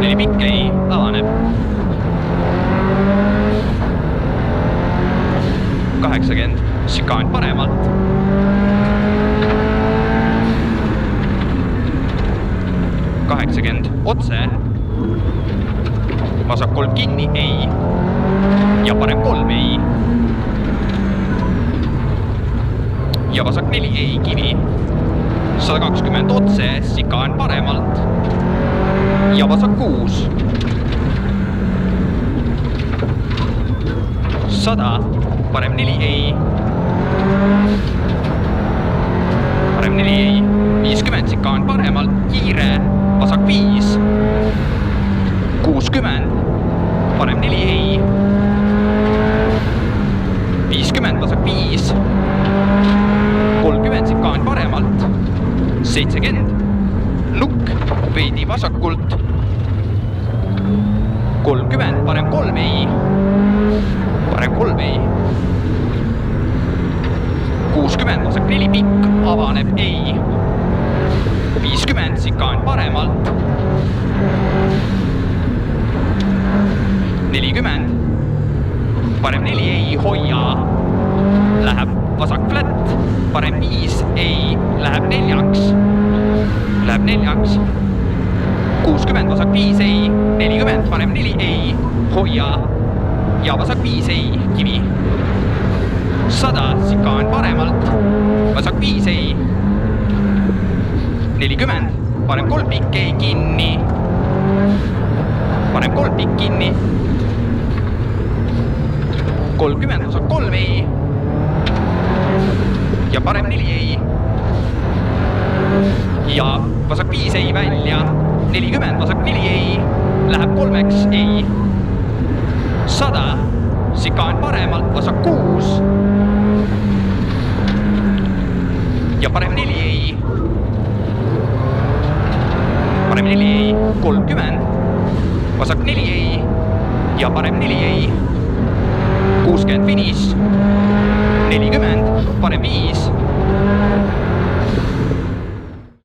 4 pikk ei, avaneb. 80, šikaan paremalt. 80, otse. Vasak 3 kinni, ei. Ja parem 3 ei. Ja vasak 4 ei, kivi. 120 otse, šikaan paremalt. Ja vasak 6. 100, parem 4 ei. Parem 4 ei. 50, šikaan paremalt, kiire. Vasak 5. 60, parem 4 ei. 50, vasak 5. 30, šikaan paremalt. 70, nukk, veidi vasakult. 30, parem 3 ei. Parem 3 ei. 60, vasak 4 pikk, avaneb ei. 50, šikaan paremalt. 40, parem 4 ei, hoia. Läheb vasak flat, parem 5 ei, läheb 4-ks. Läheb 4-ks. 60, vasak 5 ei, 40, parem 4 ei, hoia. Ja vasak 5 ei, kivi. 100, šikaan paremalt. Vasak 5 ei. 40, parem 3 pikk ei, kinni. Parem 3 pikk kinni. 30, vasak 3 ei. Ja parem 4 ei. Ja vasak 5 ei välja. 40, vasak 4 ei. Läheb 3-ks ei. 100, šikaan paremalt, vasak 6. Ja parem 4 ei. Parem 4 ei. 30, vasak 4 ei. Ja parem 4 ei. 60 finiš. 40, parem 5.